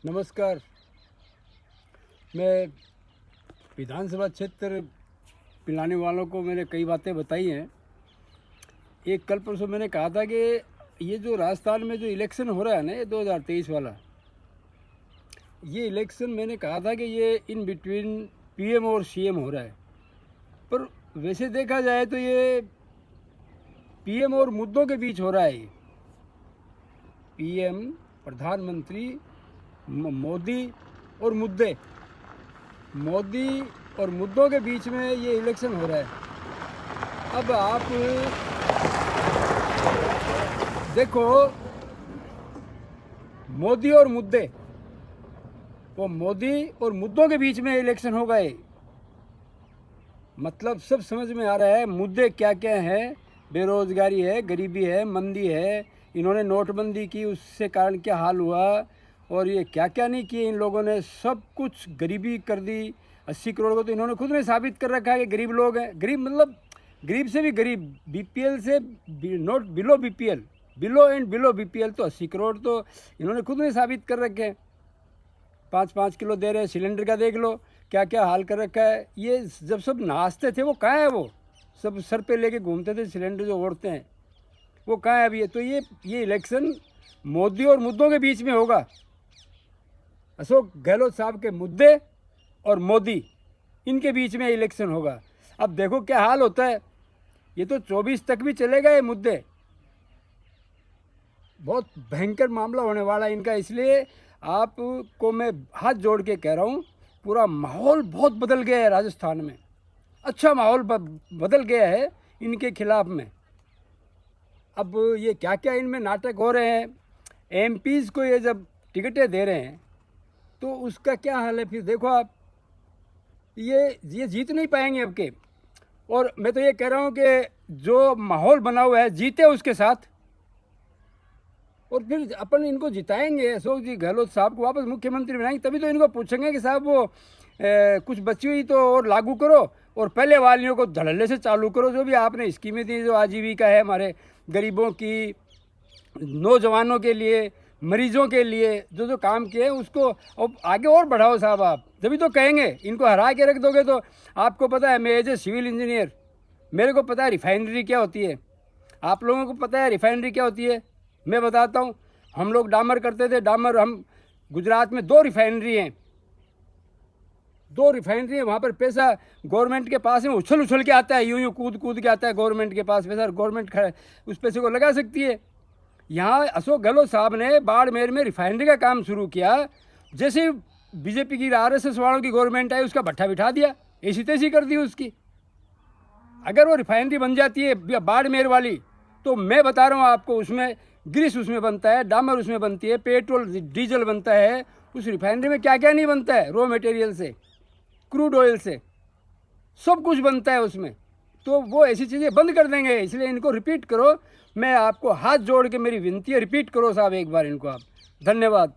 नमस्कार। मैं विधानसभा क्षेत्र पिलाने वालों को मैंने कई बातें बताई हैं। एक कल परसों मैंने कहा था कि ये जो राजस्थान में जो इलेक्शन हो रहा है ना, ये 2023 वाला, ये इलेक्शन मैंने कहा था कि ये इन बिटवीन पीएम और सीएम हो रहा है। पर वैसे देखा जाए तो ये पीएम और मुद्दों के बीच हो रहा है। पीएम प्रधानमंत्री मोदी और मोदी और मुद्दों के बीच में ये इलेक्शन हो रहा है। अब आप देखो, मोदी और मुद्दे, वो मोदी और मुद्दों के बीच में इलेक्शन हो गए। मतलब सब समझ में आ रहा है मुद्दे क्या क्या हैं। बेरोजगारी है, गरीबी है, मंदी है, इन्होंने नोटबंदी की, उससे कारण क्या हाल हुआ, और ये क्या क्या नहीं किए इन लोगों ने। सब कुछ गरीबी कर दी। 80 करोड़ को तो इन्होंने खुद ने साबित कर रखा है कि गरीब लोग हैं। गरीब मतलब गरीब से भी गरीब, बीपीएल से not below BPL, below and below BPL, तो 80 करोड़ तो इन्होंने खुद ने साबित कर रखे हैं। 5-5 किलो दे रहे हैं। सिलेंडर का देख लो क्या क्या हाल कर रखा है। ये जब सब नाचते थे वो कहाँ है? वो सब सर पे लेके घूमते थे सिलेंडर जो ओढ़ते हैं, वो कहाँ है अभी? तो ये इलेक्शन मोदी और मुद्दों के बीच में होगा। अशोक गहलोत साहब के मुद्दे और मोदी, इनके बीच में इलेक्शन होगा। अब देखो क्या हाल होता है। ये तो 24 तक भी चलेगा ये मुद्दे। बहुत भयंकर मामला होने वाला है इनका। इसलिए आपको मैं हाथ जोड़ के कह रहा हूँ, पूरा माहौल बहुत बदल गया है राजस्थान में। अच्छा माहौल बदल गया है इनके खिलाफ में। अब ये क्या क्या इनमें नाटक हो रहे हैं। एमपीज़ को ये जब टिकटें दे रहे हैं तो उसका क्या हाल है फिर? देखो आप, ये जीत नहीं पाएंगे अब के। और मैं तो ये कह रहा हूँ कि जो माहौल बना हुआ है जीते उसके साथ, और फिर अपन इनको जिताएंगे। अशोक जी गहलोत साहब को वापस मुख्यमंत्री बनाएंगे। तभी तो इनको पूछेंगे कि साहब वो कुछ बची हुई तो और लागू करो, और पहले वालियों को धड़ल्ले से चालू करो। जो भी आपने स्कीमें दी, जो आजीविका है हमारे गरीबों की, नौजवानों के लिए, मरीजों के लिए जो जो काम किए हैं, उसको अब आगे और बढ़ाओ साहब। आप जब तो कहेंगे। इनको हरा के रख दोगे तो आपको पता है, मैं एज ए सिविल इंजीनियर, मेरे को पता है रिफाइनरी क्या होती है। आप लोगों को पता है रिफाइनरी क्या होती है? मैं बताता हूँ। हम लोग डामर करते थे। डामर, हम गुजरात में 2 रिफाइनरी हैं, 2 रिफाइनरी है। वहाँ पर पैसा गवर्नमेंट के पास है, उछल उछल के आता है, यूं यूं कूद कूद के आता है गवर्नमेंट के पास पैसा। गवर्नमेंट उस पैसे को लगा सकती है। यहाँ अशोक गहलोत साहब ने बाड़मेर में रिफाइनरी का काम शुरू किया। जैसे ही बीजेपी की, आरएसएस वालों की गवर्नमेंट आई, उसका भट्ठा बिठा दिया, ऐसी तैसी कर दी उसकी। अगर वो रिफाइनरी बन जाती है बाड़मेर वाली, तो मैं बता रहा हूँ आपको, उसमें ग्रीस उसमें बनता है, डामर उसमें बनती है, पेट्रोल डीजल बनता है। उस रिफाइनरी में क्या क्या नहीं बनता है, रॉ मटेरियल से, क्रूड ऑयल से, सब कुछ बनता है उसमें। तो वो ऐसी चीज़ें बंद कर देंगे। इसलिए इनको रिपीट करो। मैं आपको हाथ जोड़ के मेरी विनती है, रिपीट करो साहब एक बार इनको आप। धन्यवाद।